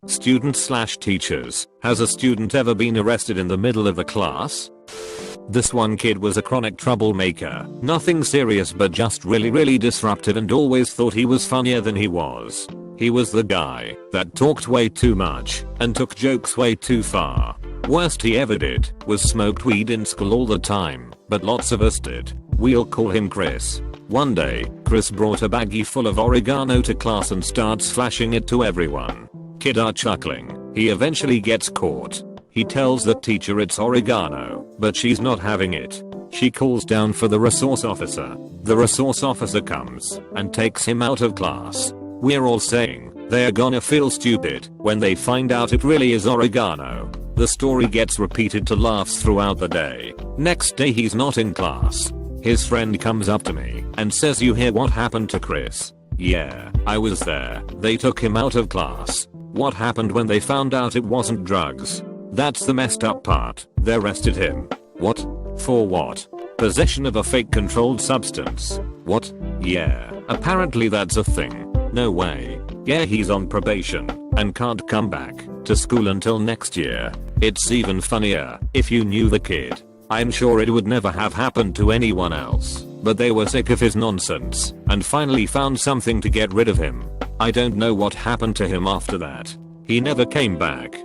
Students/teachers, has a student ever been arrested in the middle of a class? This one kid was a chronic troublemaker, nothing serious but just really disruptive and always thought he was funnier than he was. He was the guy that talked way too much and took jokes way too far. Worst he ever did was smoked weed in school all the time, but lots of us did. We'll call him Chris. One day, Chris brought a baggie full of oregano to class and starts flashing it to everyone. Kids are chuckling. He eventually gets caught. He tells the teacher it's oregano, but she's not having it. She calls down for the resource officer. The resource officer comes and takes him out of class. We're all saying they're gonna feel stupid when they find out it really is oregano. The story gets repeated to laughs throughout the day. Next day he's not in class. His friend comes up to me and says, "You hear what happened to Chris?" "Yeah, I was there. They took him out of class." "What happened when they found out it wasn't drugs?" "That's the messed up part. They arrested him." "What? For what?" "Possession of a fake controlled substance." "What?" "Yeah, apparently that's a thing." "No way." "Yeah, he's on probation and can't come back to school until next year." It's even funnier if you knew the kid. I'm sure it would never have happened to anyone else, but they were sick of his nonsense and finally found something to get rid of him. I don't know what happened to him after that. He never came back.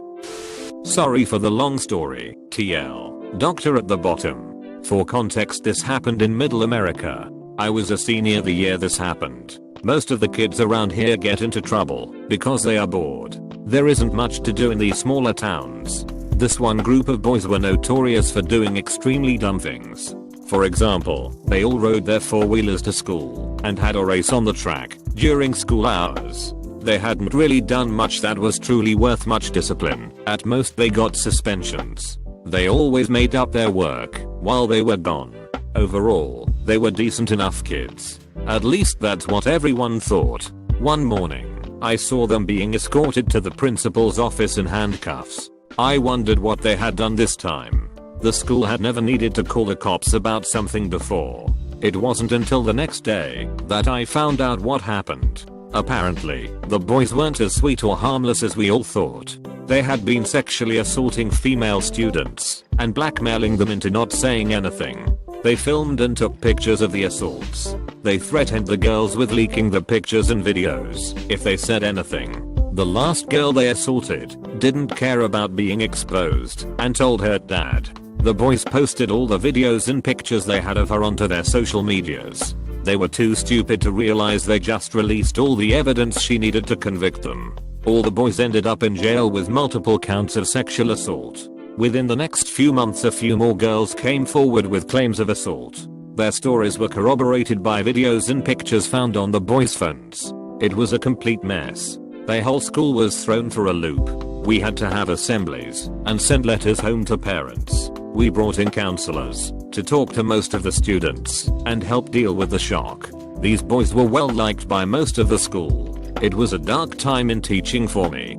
Sorry for the long story, TL. Doctor at the bottom. For context, this happened in Middle America. I was a senior the year this happened. Most of the kids around here get into trouble because they are bored. There isn't much to do in these smaller towns. This one group of boys were notorious for doing extremely dumb things. For example, they all rode their four-wheelers to school and had a race on the track during school hours. They hadn't really done much that was truly worth much discipline. At most they got suspensions. They always made up their work while they were gone. Overall, they were decent enough kids. At least that's what everyone thought. One morning, I saw them being escorted to the principal's office in handcuffs. I wondered what they had done this time. The school had never needed to call the cops about something before. It wasn't until the next day that I found out what happened. Apparently, the boys weren't as sweet or harmless as we all thought. They had been sexually assaulting female students and blackmailing them into not saying anything. They filmed and took pictures of the assaults. They threatened the girls with leaking the pictures and videos if they said anything. The last girl they assaulted didn't care about being exposed and told her dad. The boys posted all the videos and pictures they had of her onto their social medias. They were too stupid to realize they just released all the evidence she needed to convict them. All the boys ended up in jail with multiple counts of sexual assault. Within the next few months, a few more girls came forward with claims of assault. Their stories were corroborated by videos and pictures found on the boys' phones. It was a complete mess. Their whole school was thrown for a loop. We had to have assemblies and send letters home to parents. We brought in counselors to talk to most of the students and help deal with the shock. These boys were well liked by most of the school. It was a dark time in teaching for me.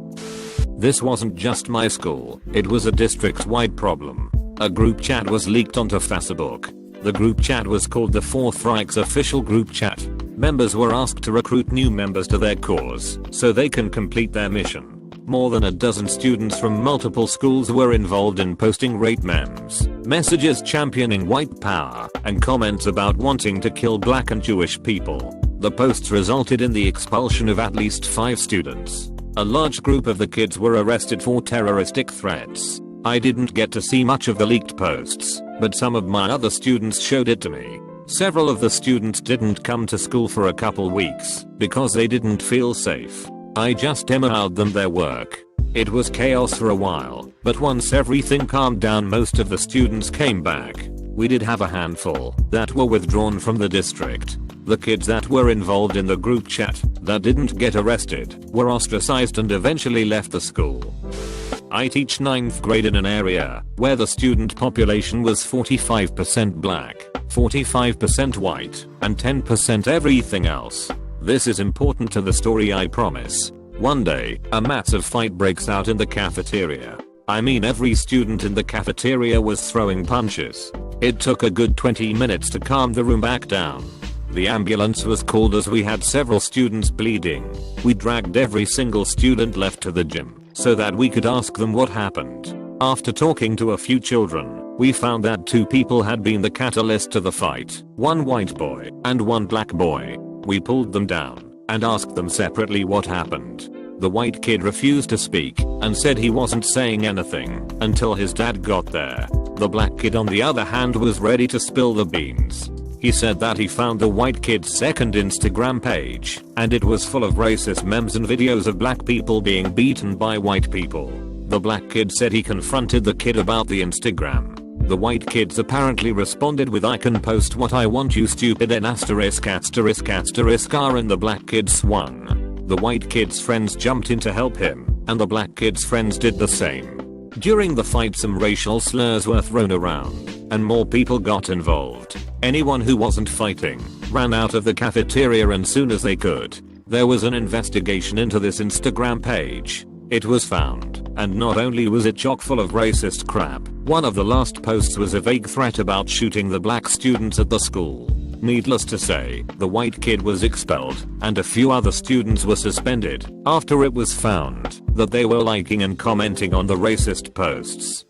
This wasn't just my school, it was a district-wide problem. A group chat was leaked onto Facebook. The group chat was called the Fourth Reich's official group chat. Members were asked to recruit new members to their cause so they can complete their mission. More than a dozen students from multiple schools were involved in posting rape memes, messages championing white power, and comments about wanting to kill black and Jewish people. The posts resulted in the expulsion of at least 5 students. A large group of the kids were arrested for terroristic threats. I didn't get to see much of the leaked posts, but some of my other students showed it to me. Several of the students didn't come to school for a couple weeks because they didn't feel safe. I just emailed them their work. It was chaos for a while, but once everything calmed down, most of the students came back. We did have a handful that were withdrawn from the district. The kids that were involved in the group chat that didn't get arrested were ostracized and eventually left the school. I teach 9th grade in an area where the student population was 45% black, 45% white, and 10% everything else. This is important to the story, I promise. One day, a massive fight breaks out in the cafeteria. I mean, every student in the cafeteria was throwing punches. It took a good 20 minutes to calm the room back down. The ambulance was called as we had several students bleeding. We dragged every single student left to the gym. so that we could ask them what happened. After talking to a few children, we found that 2 people had been the catalyst to the fight, one white boy and one black boy. We pulled them down and asked them separately what happened. The white kid refused to speak and said he wasn't saying anything until his dad got there. The black kid on the other hand was ready to spill the beans. He said that he found the white kid's second Instagram page and it was full of racist memes and videos of black people being beaten by white people. The black kid said he confronted the kid about the Instagram. The white kids apparently responded with "I can post what I want, you stupid n********" and the black kid swung. The white kid's friends jumped in to help him and the black kid's friends did the same. During the fight some racial slurs were thrown around and more people got involved. Anyone who wasn't fighting ran out of the cafeteria as soon as they could. There was an investigation into this Instagram page. It was found, and not only was it chock full of racist crap, one of the last posts was a vague threat about shooting the black students at the school. Needless to say, the white kid was expelled, and a few other students were suspended after it was found that they were liking and commenting on the racist posts.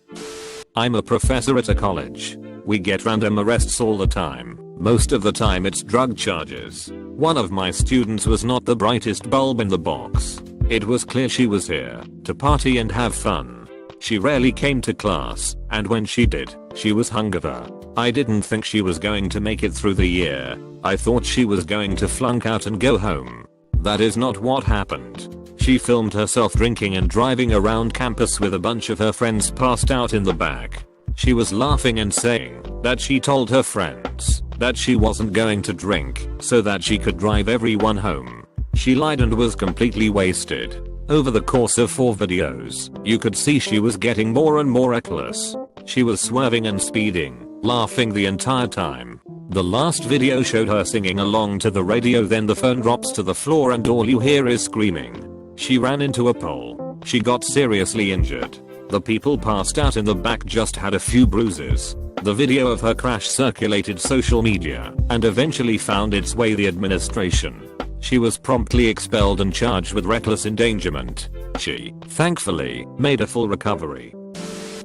I'm a professor at a college. We get random arrests all the time. Most of the time it's drug charges. One of my students was not the brightest bulb in the box. It was clear she was here to party and have fun. She rarely came to class, and when she did, she was hungover. I didn't think she was going to make it through the year. I thought she was going to flunk out and go home. That is not what happened. She filmed herself drinking and driving around campus with a bunch of her friends passed out in the back. She was laughing and saying that she told her friends that she wasn't going to drink so that she could drive everyone home. She lied and was completely wasted. Over the course of 4 videos, you could see she was getting more and more reckless. She was swerving and speeding, laughing the entire time. The last video showed her singing along to the radio, then the phone drops to the floor and all you hear is screaming. She ran into a pole. She got seriously injured. The people passed out in the back just had a few bruises. The video of her crash circulated social media and eventually found its way the administration. She was promptly expelled and charged with reckless endangerment. She, thankfully, made a full recovery.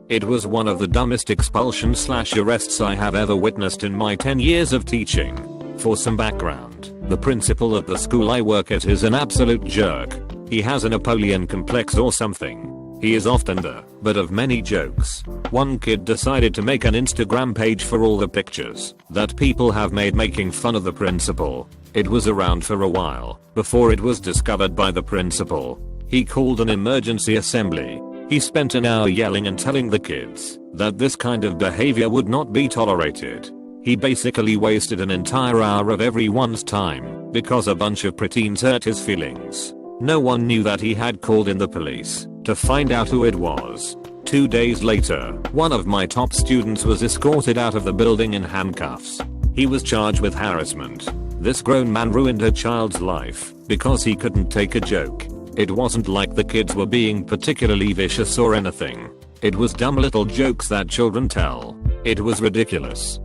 It was one of the dumbest expulsion/arrests I have ever witnessed in my 10 years of teaching. For some background, the principal at the school I work at is an absolute jerk. He has a Napoleon complex or something. He is often the butt of many jokes. One kid decided to make an Instagram page for all the pictures that people have made making fun of the principal. It was around for a while before it was discovered by the principal. He called an emergency assembly. He spent an hour yelling and telling the kids that this kind of behavior would not be tolerated. He basically wasted an entire hour of everyone's time because a bunch of preteens hurt his feelings. No one knew that he had called in the police to find out who it was. 2 days later, one of my top students was escorted out of the building in handcuffs. He was charged with harassment. This grown man ruined a child's life because he couldn't take a joke. It wasn't like the kids were being particularly vicious or anything. It was dumb little jokes that children tell. It was ridiculous.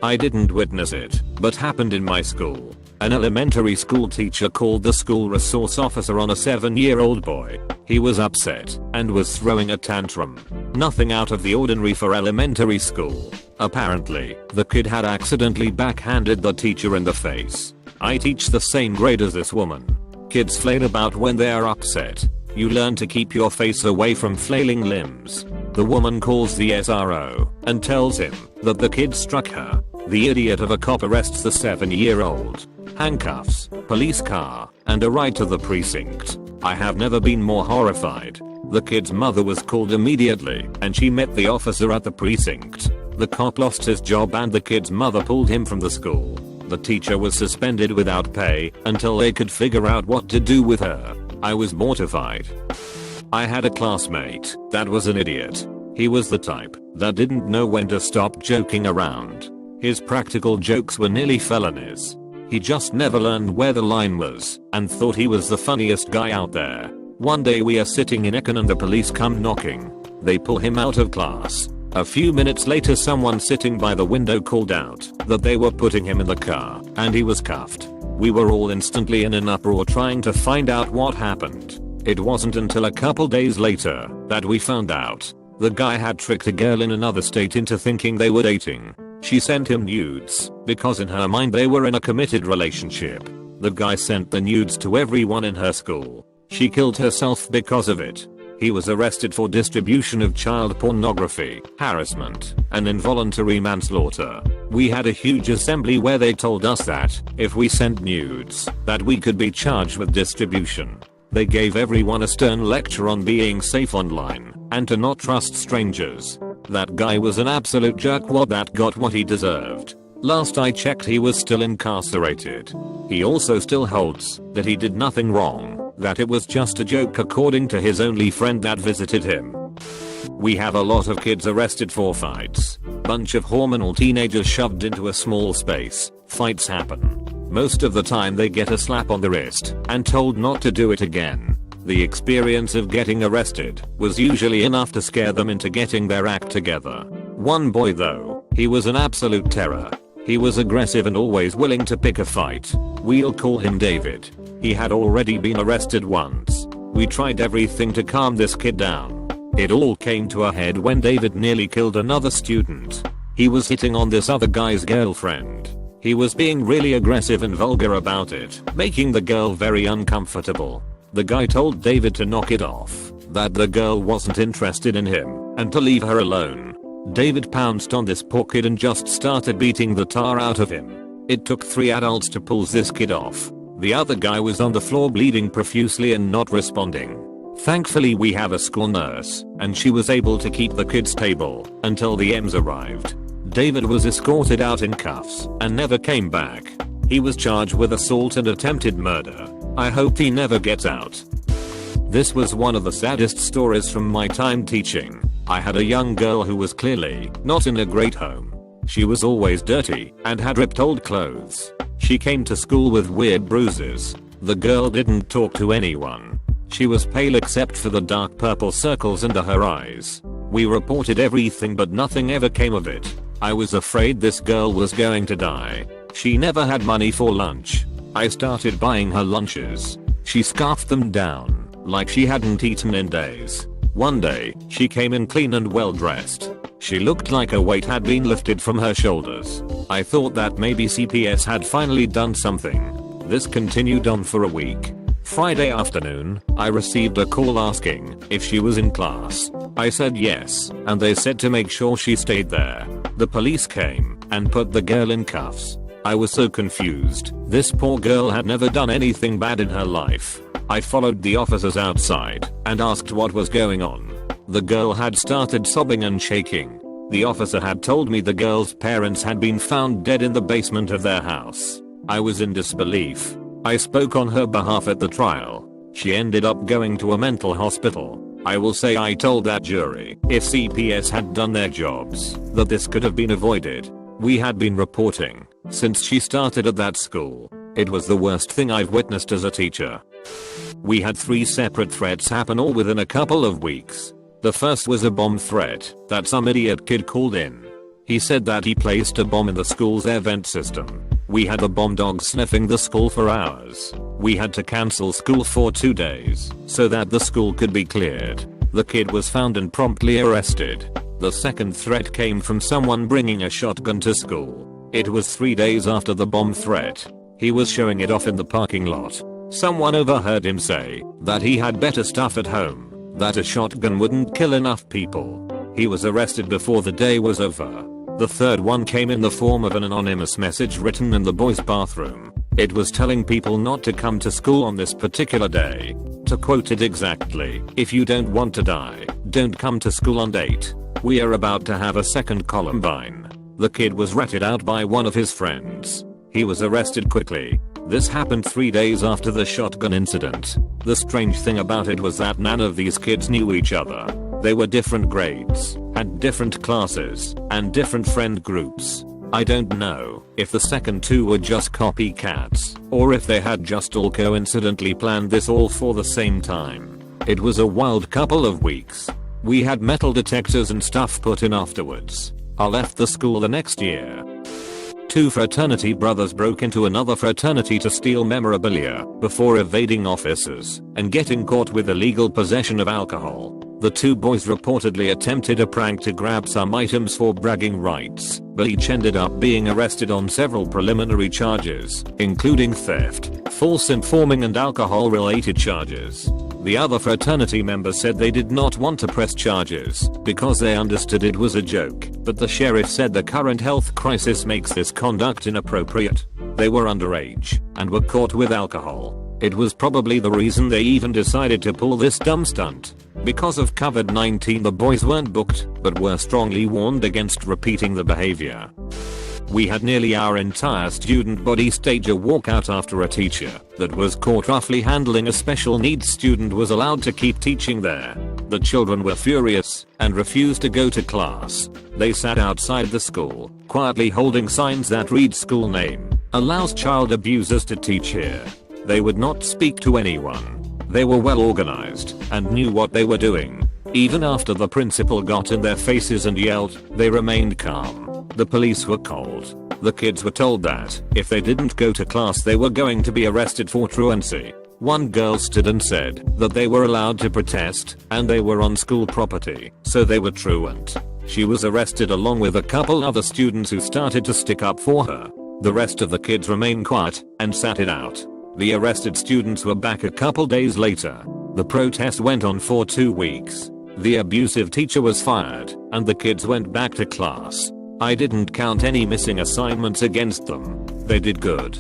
I didn't witness it, but happened in my school. An elementary school teacher called the school resource officer on a 7-year-old boy. He was upset and was throwing a tantrum. Nothing out of the ordinary for elementary school. Apparently, the kid had accidentally backhanded the teacher in the face. I teach the same grade as this woman. Kids flail about when they are upset. You learn to keep your face away from flailing limbs. The woman calls the SRO and tells him that the kid struck her. The idiot of a cop arrests the 7-year-old. Handcuffs, police car, and a ride to the precinct. I have never been more horrified. The kid's mother was called immediately and she met the officer at the precinct. The cop lost his job and the kid's mother pulled him from the school. The teacher was suspended without pay until they could figure out what to do with her. I was mortified. I had a classmate that was an idiot. He was the type that didn't know when to stop joking around. His practical jokes were nearly felonies. He just never learned where the line was and thought he was the funniest guy out there. One day we are sitting in econ and the police come knocking. They pull him out of class. A few minutes later someone sitting by the window called out that they were putting him in the car and he was cuffed. We were all instantly in an uproar trying to find out what happened. It wasn't until a couple days later that we found out. The guy had tricked a girl in another state into thinking they were dating. She sent him nudes because in her mind they were in a committed relationship. The guy sent the nudes to everyone in her school. She killed herself because of it. He was arrested for distribution of child pornography, harassment, and involuntary manslaughter. We had a huge assembly where they told us that if we sent nudes, that we could be charged with distribution. They gave everyone a stern lecture on being safe online and to not trust strangers. That guy was an absolute jerkwad that got what he deserved. Last I checked he was still incarcerated. He also still holds that he did nothing wrong, that it was just a joke according to his only friend that visited him. We have a lot of kids arrested for fights. Bunch of hormonal teenagers shoved into a small space. Fights happen. Most of the time they get a slap on the wrist and told not to do it again. The experience of getting arrested was usually enough to scare them into getting their act together. One boy though, he was an absolute terror. He was aggressive and always willing to pick a fight. We'll call him David. He had already been arrested once. We tried everything to calm this kid down. It all came to a head when David nearly killed another student. He was hitting on this other guy's girlfriend. He was being really aggressive and vulgar about it, making the girl very uncomfortable. The guy told David to knock it off, that the girl wasn't interested in him, and to leave her alone. David pounced on this poor kid and just started beating the tar out of him. It took 3 adults to pull this kid off. The other guy was on the floor bleeding profusely and not responding. Thankfully we have a school nurse, and she was able to keep the kid stable until the EMS arrived. David was escorted out in cuffs and never came back. He was charged with assault and attempted murder. I hope he never gets out. This was one of the saddest stories from my time teaching. I had a young girl who was clearly not in a great home. She was always dirty and had ripped old clothes. She came to school with weird bruises. The girl didn't talk to anyone. She was pale except for the dark purple circles under her eyes. We reported everything but nothing ever came of it. I was afraid this girl was going to die. She never had money for lunch. I started buying her lunches. She scarfed them down like she hadn't eaten in days. One day, she came in clean and well dressed. She looked like a weight had been lifted from her shoulders. I thought that maybe CPS had finally done something. This continued on for a week. Friday afternoon, I received a call asking if she was in class. I said yes, and they said to make sure she stayed there. The police came and put the girl in cuffs. I was so confused. This poor girl had never done anything bad in her life. I followed the officers outside and asked what was going on. The girl had started sobbing and shaking. The officer had told me the girl's parents had been found dead in the basement of their house. I was in disbelief. I spoke on her behalf at the trial. She ended up going to a mental hospital. I will say I told that jury, if CPS had done their jobs, that this could have been avoided. We had been reporting since she started at that school. It was the worst thing I've witnessed as a teacher. We had 3 separate threats happen all within a couple of weeks. The first was a bomb threat that some idiot kid called in. He said that he placed a bomb in the school's air vent system. We had the bomb dog sniffing the school for hours. We had to cancel school for 2 days so that the school could be cleared. The kid was found and promptly arrested. The second threat came from someone bringing a shotgun to school. It was 3 days after the bomb threat. He was showing it off in the parking lot. Someone overheard him say that he had better stuff at home, that a shotgun wouldn't kill enough people. He was arrested before the day was over. The third one came in the form of an anonymous message written in the boys' bathroom. It was telling people not to come to school on this particular day. To quote it exactly, if you don't want to die, don't come to school on date. We are about to have a second Columbine. The kid was ratted out by one of his friends. He was arrested quickly. This happened 3 days after the shotgun incident. The strange thing about it was that none of these kids knew each other. They were different grades, had different classes, and different friend groups. I don't know if the second 2 were just copycats, or if they had just all coincidentally planned this all for the same time. It was a wild couple of weeks. We had metal detectors and stuff put in afterwards. I left the school the next year. Two fraternity brothers broke into another fraternity to steal memorabilia before evading officers and getting caught with illegal possession of alcohol. The two boys reportedly attempted a prank to grab some items for bragging rights, but each ended up being arrested on several preliminary charges, including theft, false informing and alcohol-related charges. The other fraternity members said they did not want to press charges because they understood it was a joke, but the sheriff said the current health crisis makes this conduct inappropriate. They were underage and were caught with alcohol. It was probably the reason they even decided to pull this dumb stunt. Because of COVID-19, the boys weren't booked, but were strongly warned against repeating the behavior. We had nearly our entire student body stage a walkout after a teacher that was caught roughly handling a special needs student was allowed to keep teaching there. The children were furious and refused to go to class. They sat outside the school, quietly holding signs that read school name, allows child abusers to teach here. They would not speak to anyone. They were well organized and knew what they were doing. Even after the principal got in their faces and yelled, they remained calm. The police were called. The kids were told that if they didn't go to class they were going to be arrested for truancy. One girl stood and said that they were allowed to protest and they were on school property, so they were truant. She was arrested along with a couple other students who started to stick up for her. The rest of the kids remained quiet and sat it out. The arrested students were back a couple days later. The protest went on for 2 weeks. The abusive teacher was fired and the kids went back to class. I didn't count any missing assignments against them. They did good.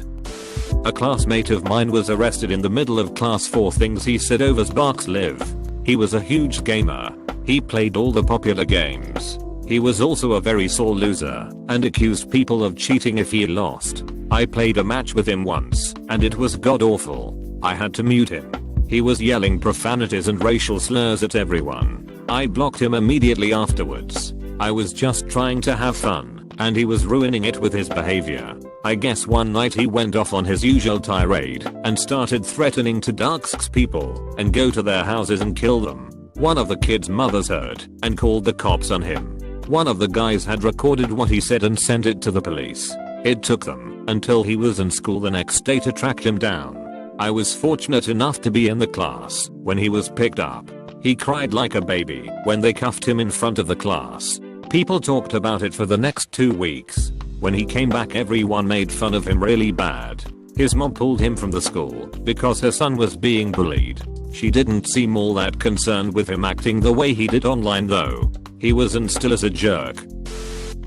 A classmate of mine was arrested in the middle of class for things he said over Sparks Live. He was a huge gamer. He played all the popular games. He was also a very sore loser and accused people of cheating if he lost. I played a match with him once and it was god awful. I had to mute him. He was yelling profanities and racial slurs at everyone. I blocked him immediately afterwards. I was just trying to have fun and he was ruining it with his behavior. I guess one night he went off on his usual tirade and started threatening to dox people and go to their houses and kill them. One of the kids' mothers heard and called the cops on him. One of the guys had recorded what he said and sent it to the police. It took them until he was in school the next day to track him down. I was fortunate enough to be in the class when he was picked up. He cried like a baby when they cuffed him in front of the class. People talked about it for the next 2 weeks. When he came back everyone made fun of him really bad. His mom pulled him from the school because her son was being bullied. She didn't seem all that concerned with him acting the way he did online though. He was and still is a jerk.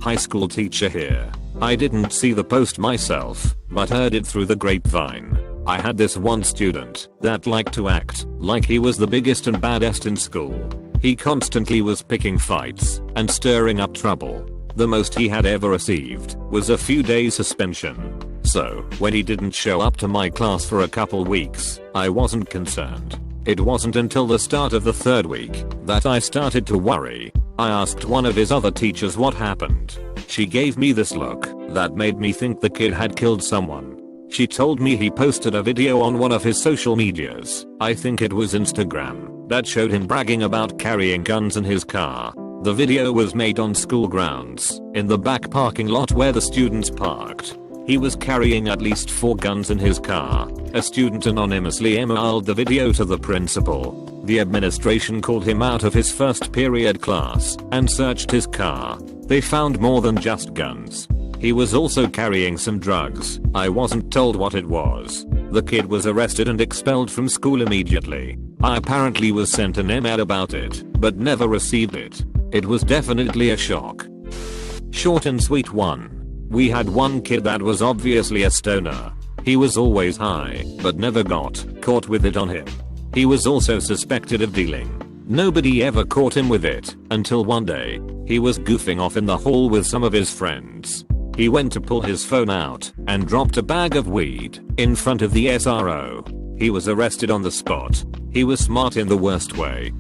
High school teacher here. I didn't see the post myself, but heard it through the grapevine. I had this one student that liked to act like he was the biggest and baddest in school. He constantly was picking fights and stirring up trouble. The most he had ever received was a few days suspension. So, when he didn't show up to my class for a couple weeks, I wasn't concerned. It wasn't until the start of the 3rd week that I started to worry. I asked one of his other teachers what happened. She gave me this look that made me think the kid had killed someone. She told me he posted a video on one of his social medias, I think it was Instagram, that showed him bragging about carrying guns in his car. The video was made on school grounds, in the back parking lot where the students parked. He was carrying at least 4 guns in his car. A student anonymously emailed the video to the principal. The administration called him out of his first period class and searched his car. They found more than just guns. He was also carrying some drugs. I wasn't told what it was. The kid was arrested and expelled from school immediately. I apparently was sent an email about it, but never received it. It was definitely a shock. Short and sweet one. We had one kid that was obviously a stoner. He was always high, but never got caught with it on him. He was also suspected of dealing. Nobody ever caught him with it until one day. He was goofing off in the hall with some of his friends. He went to pull his phone out and dropped a bag of weed in front of the SRO. He was arrested on the spot. He was smart in the worst way.